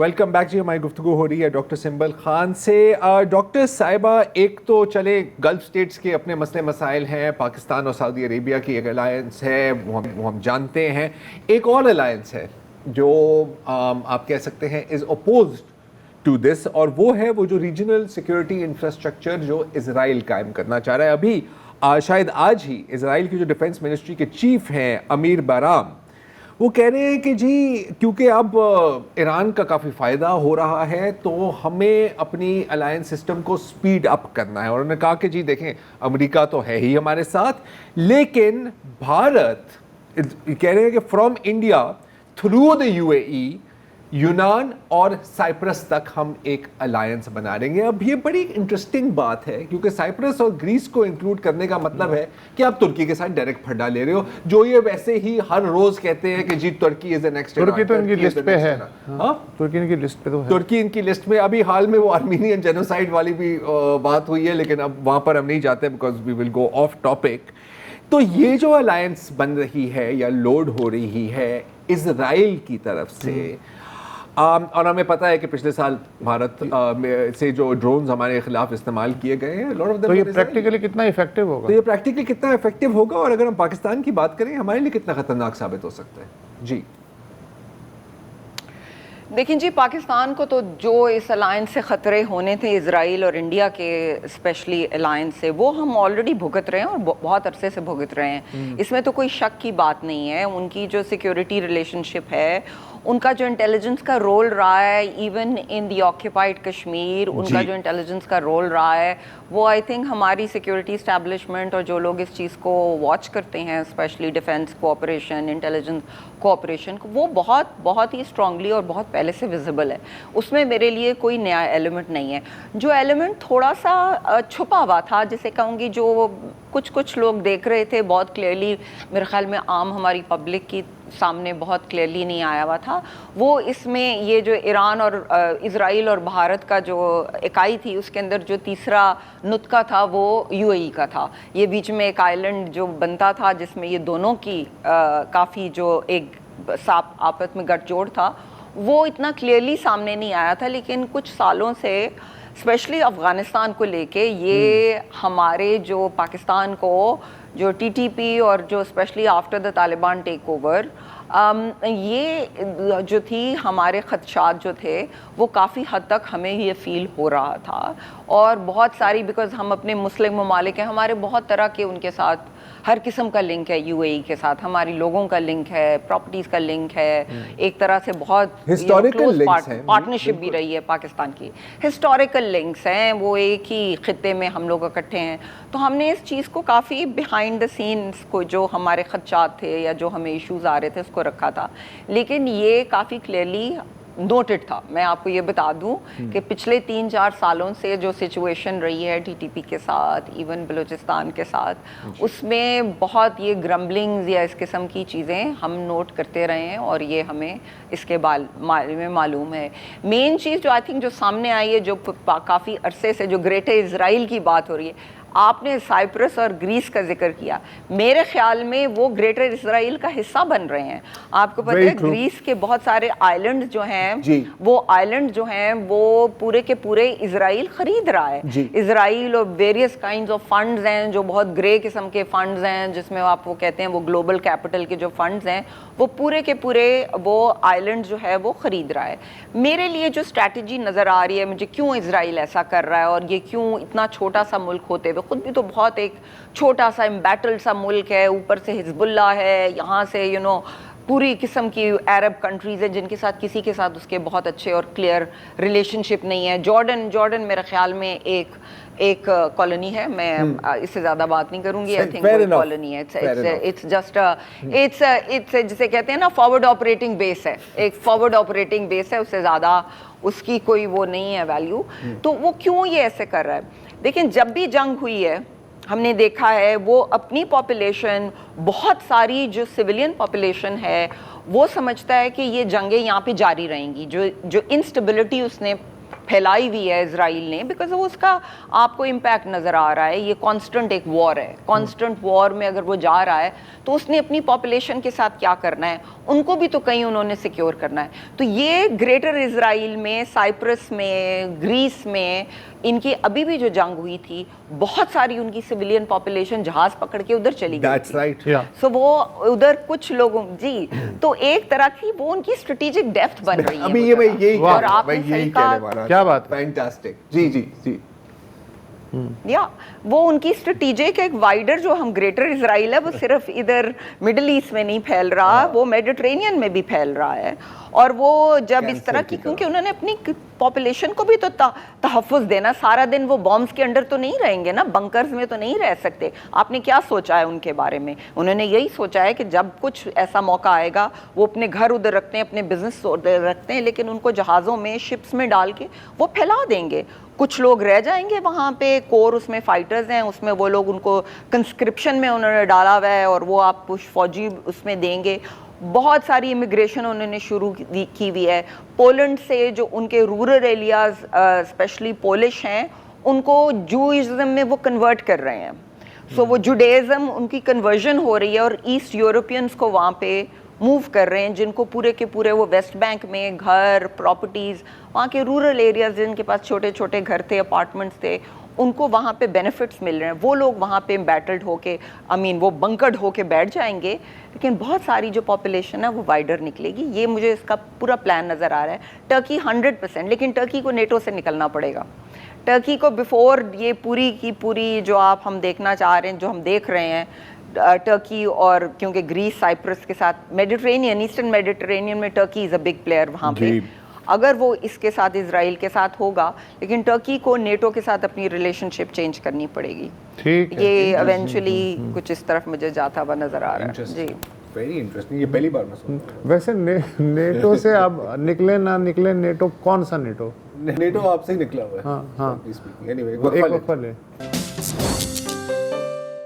Welcome back جی. ہماری گفتگو ہو رہی ہے ڈاکٹر سنبل خان سے. ڈاکٹر صاحبہ, ایک تو چلے گلف اسٹیٹس کے اپنے مسئلے مسائل ہیں, پاکستان اور سعودی عربیہ کی ایک الائنس ہے, وہ ہم جانتے ہیں. ایک اور الائنس ہے جو آپ کہہ سکتے ہیں از اپوزڈ ٹو دس, اور وہ ہے وہ جو ریجنل سیکورٹی انفراسٹرکچر جو اسرائیل قائم کرنا چاہ رہا ہے. ابھی شاید آج ہی اسرائیل کی جو ڈیفنس منسٹری کے چیف ہیں امیر بارام, وہ کہہ رہے ہیں کہ جی کیونکہ اب ایران کا کافی فائدہ ہو رہا ہے تو ہمیں اپنی الائنس سسٹم کو سپیڈ اپ کرنا ہے. اور انہوں نے کہا کہ جی دیکھیں امریکہ تو ہے ہی ہمارے ساتھ, لیکن بھارت کہہ رہے ہیں کہ from India through the U A E, یونان اور سائپرس تک ہم ایک الائنس بنا رہیں گے. اب یہ بڑی انٹرسٹنگ بات ہے کیونکہ سائپرس اور گریس کو انکلوڈ کرنے کا مطلب ہے کہ آپ ترکی کے ساتھ ڈائریکٹ پھڈا لے رہے ہو, جو یہ ویسے ہی ہر روز کہتے ہیں کہ جی ترکی از the next. ترکی تو ان کی لسٹ پہ ہے, ترکی ان کی لسٹ پہ تو ہے, ترکی ان کی لسٹ میں. ابھی حال میں وہ آرمینین جینوسائیڈ والی بھی بات ہوئی ہے, لیکن اب وہاں پر ہم نہیں جاتے because we will go off topic. تو یہ جو الائنس بن رہی ہے یا لوڈ ہو رہی ہے اسرائیل کی طرف سے, اور ہمیں پتہ ہے کہ پچھلے سال بھارت سے جو ڈرونز ہمارے خلاف استعمال کیے گئے ہیں, تو یہ پریکٹیکلی کتنا افیکٹو ہوگا, تو یہ پریکٹیکلی کتنا افیکٹو ہوگا, اور اگر ہم پاکستان کی بات کریں ہمارے لیے کتنا خطرناک ثابت ہو سکتا ہے. جی دیکھیں جی, پاکستان کو تو جو اس الائنس سے خطرے ہونے تھے اسرائیل اور انڈیا کے اسپیشلی الائنس سے, وہ ہم آلریڈی بھگت رہے ہیں اور بہت عرصے سے بھگت رہے ہیں. اس میں تو کوئی شک کی بات نہیں ہے. ان کی جو سیکیورٹی ریلیشن شپ ہے, ان کا جو انٹیلیجنس کا رول رہا ہے ایون ان دی آکیپائڈ کشمیر, ان کا جو انٹیلیجنس کا رول رہا ہے وہ آئی تھنک ہماری سیکیورٹی اسٹیبلشمنٹ اور جو لوگ اس چیز کو واچ کرتے ہیں specially defence cooperation, intelligence cooperation, وہ بہت ہی اسٹرانگلی اور بہت پہلے سے ویزیبل ہے. اس میں میرے لیے کوئی نیا ایلیمنٹ نہیں ہے. جو ایلیمنٹ تھوڑا سا چھپا ہوا تھا, جسے کہوں گی جو کچھ لوگ دیکھ رہے تھے بہت کلیئرلی, میرے خیال میں عام ہماری پبلک کی سامنے بہت کلیئرلی نہیں آیا ہوا تھا, وہ اس میں یہ جو ایران اور اسرائیل اور بھارت کا جو اکائی تھی اس کے اندر جو تیسرا نطقہ تھا وہ یو اے ای کا تھا. یہ بیچ میں ایک آئلینڈ جو بنتا تھا جس میں یہ دونوں کی کافی جو ایک آپس میں گٹھ جوڑ تھا, وہ اتنا کلیئرلی سامنے نہیں آیا تھا. لیکن کچھ سالوں سے اسپیشلی افغانستان کو لے کے یہ ہمارے جو پاکستان کو جو ٹی ٹی پی اور جو specially after the Taliban take over, یہ جو تھی ہمارے خدشات جو تھے وہ کافی حد تک ہمیں یہ فیل ہو رہا تھا. اور بہت ساری بیکاز ہم اپنے مسلم ممالک ہیں, ہمارے بہت طرح کے ان کے ساتھ ہر قسم کا لنک ہے یو اے ای کے ساتھ, ہماری لوگوں کا لنک ہے, پراپرٹیز کا لنک ہے, ایک طرح سے بہت کلوز پارٹنرشپ بھی رہی ہے پاکستان کی. ہسٹوریکل لنکس ہیں, وہ ایک ہی خطے میں ہم لوگ اکٹھے ہیں. تو ہم نے اس چیز کو کافی بیہائنڈ دا سینس کو جو ہمارے خدشات تھے یا جو ہمیں ایشوز آ رہے تھے اس کو رکھا تھا. لیکن یہ کافی کلیئرلی نوٹڈ تھا. میں آپ کو یہ بتا دوں کہ پچھلے 3-4 سالوں سے جو سچویشن رہی ہے ٹی ٹی پی کے ساتھ, ایون بلوچستان کے ساتھ, اس میں بہت یہ گرمبلنگز یا اس قسم کی چیزیں ہم نوٹ کرتے رہے ہیں, اور یہ ہمیں اس کے بارے میں معلوم ہے. مین چیز جو آئی تھنک جو سامنے آئی ہے, جو کافی عرصے سے جو گریٹر اسرائیل کی بات ہو رہی ہے, آپ نے سائپرس اور گریس کا ذکر کیا, میرے خیال میں وہ گریٹر اسرائیل کا حصہ بن رہے ہیں. آپ کو پتہ ہے گریس کے بہت سارے آئلینڈ جو ہیں وہ آئلینڈ جو ہیں وہ پورے کے پورے اسرائیل خرید رہا ہے. اسرائیل اور ویریس کائنڈز آف فنڈز ہیں جو بہت گرے قسم کے فنڈز ہیں, جس میں آپ وہ کہتے ہیں وہ گلوبل کیپٹل کے جو فنڈز ہیں, وہ پورے کے پورے وہ آئلینڈ جو ہے وہ خرید رہا ہے. میرے لیے جو اسٹریٹجی نظر آ رہی ہے, مجھے کیوں اسرائیل ایسا کر رہا ہے, اور یہ کیوں اتنا چھوٹا سا ملک ہوتے ہوئے, خود بھی تو بہت ایک چھوٹا سا امبیٹل سا ملک ہے, اوپر سے حزب اللہ ہے, یہاں سے پوری قسم کی عرب کنٹریز ہیں جن کے ساتھ کسی کے ساتھ اس کے بہت اچھے اور کلیئر ریلیشن شپ نہیں ہے. جارڈن میرے خیال میں ایک کالونی ہے, میں اس سے زیادہ بات نہیں کروں گی. آئی تھنک کوئی کالونی ہے, اٹس جسٹ اٹس جسے کہتے ہیں نا فارورڈ آپریٹنگ بیس ہے, ایک فارورڈ آپریٹنگ بیس ہے, اس سے زیادہ اس کی کوئی وہ نہیں ہے ویلیو. تو وہ کیوں یہ ایسے کر رہا ہے؟ دیکھیں جب بھی جنگ ہوئی ہے ہم نے دیکھا ہے وہ اپنی پاپولیشن, بہت ساری جو سویلین پاپولیشن ہے, وہ سمجھتا ہے کہ یہ جنگیں یہاں پہ جاری رہیں گی. جو انسٹیبلٹی اس نے پھیلائی ہوئی ہے اسرائیل نے, بیکاز وہ اس کا آپ کو امپیکٹ نظر آ رہا ہے. یہ کانسٹنٹ ایک وار ہے, کانسٹنٹ وار میں اگر وہ جا رہا ہے تو اس نے اپنی پاپولیشن کے ساتھ کیا کرنا ہے, ان کو بھی تو کہیں انہوں نے سیکیور کرنا ہے. تو یہ گریٹر اسرائیل میں, سائپرس میں, گریس میں ان کی ابھی بھی جو جنگ ہوئی تھی, بہت ساری ان کی سویلین پاپولیشن جہاز پکڑ کے ادھر چلی گئی تھی. سو وہ ادھر کچھ لوگوں جی, تو ایک طرح کی وہ ان کی اسٹریٹجک ڈیپتھ بن رہی ہے. ابھی یہ میں یہی اور آپ نے صحیح کہا, کیا بات, فینٹاسٹک. جی جی جی, یا وہ ان کی اسٹریٹجک ایک وائڈر جو ہم گریٹر اسرائیل ہے, وہ صرف ادھر مڈل ایسٹ میں نہیں پھیل رہا, وہ میڈیٹرینین میں بھی پھیل رہا ہے. اور وہ جب اس طرح کی, کیونکہ انہوں نے اپنی پاپولیشن کو بھی تو تحفظ دینا, سارا دن وہ بامبس کے انڈر تو نہیں رہیں گے نا, بنکرز میں تو نہیں رہ سکتے. آپ نے کیا سوچا ہے ان کے بارے میں؟ انہوں نے یہی سوچا ہے کہ جب کچھ ایسا موقع آئے گا وہ اپنے گھر ادھر رکھتے ہیں, اپنے بزنس ادھر رکھتے ہیں, لیکن ان کو جہازوں میں, شپس میں ڈال کے وہ پھیلا دیں گے. کچھ لوگ رہ جائیں گے وہاں پہ, کور اس میں فائٹرز ہیں, اس میں وہ لوگ ان کو کنسکرپشن میں انہوں نے ڈالا ہوا ہے, اور وہ آپ فوجی اس میں دیں گے. بہت ساری امیگریشن انہوں نے شروع کی ہوئی ہے. پولینڈ سے جو ان کے رورل ایریاز اسپیشلی پولش ہیں, ان کو جوئزم میں وہ کنورٹ کر رہے ہیں. سو وہ جوڈیزم ان کی کنورژن ہو رہی ہے, اور ایسٹ یورپینس کو وہاں پہ موو کر رہے ہیں, جن کو پورے کے پورے وہ ویسٹ بینک میں گھر, پراپرٹیز, وہاں کے رورل ایریاز جن کے پاس چھوٹے چھوٹے گھر تھے, اپارٹمنٹس تھے, ان کو وہاں پہ بینیفٹس مل رہے ہیں. وہ لوگ وہاں پہ بیٹلڈ ہو کے, وہ بنکرڈ ہو کے بیٹھ جائیں گے, لیکن بہت ساری جو پاپولیشن ہے وہ وائڈر نکلے گی. یہ مجھے اس کا پورا پلان نظر آ رہا ہے. ٹرکی 100%, لیکن ٹرکی کو نیٹو سے نکلنا پڑے گا. ٹرکی کو بیفور یہ پوری کی پوری جو ہم دیکھنا چاہ رہے ہیں, جو ہم دیکھ رہے ہیں, ٹرکی, اور کیونکہ گریس, سائپرس کے ساتھ میڈیٹرینین, ایسٹرن میڈیٹرینین میں Turkey is a big player وہاں پہ, اگر وہ اس کے ساتھ اسرائیل کے ساتھ ہوگا, لیکن ٹرکی کو نیٹو کے ساتھ اپنی ریلیشن شپ چینج کرنی پڑے گی. یہ ایونچولی کچھ اس طرف مجھے جاتا ہوا نظر آ رہا ہے. جی, ویری انٹرسٹنگ, یہ پہلی بار میں سن رہا ہوں. ویسے نیٹو سے اب نکلے نہ نکلے, نیٹو کون سا نیٹو؟ نیٹو آپ سے ہی نکلا ہوا ہے. ہاں ہاں, ایک وقفہ لے.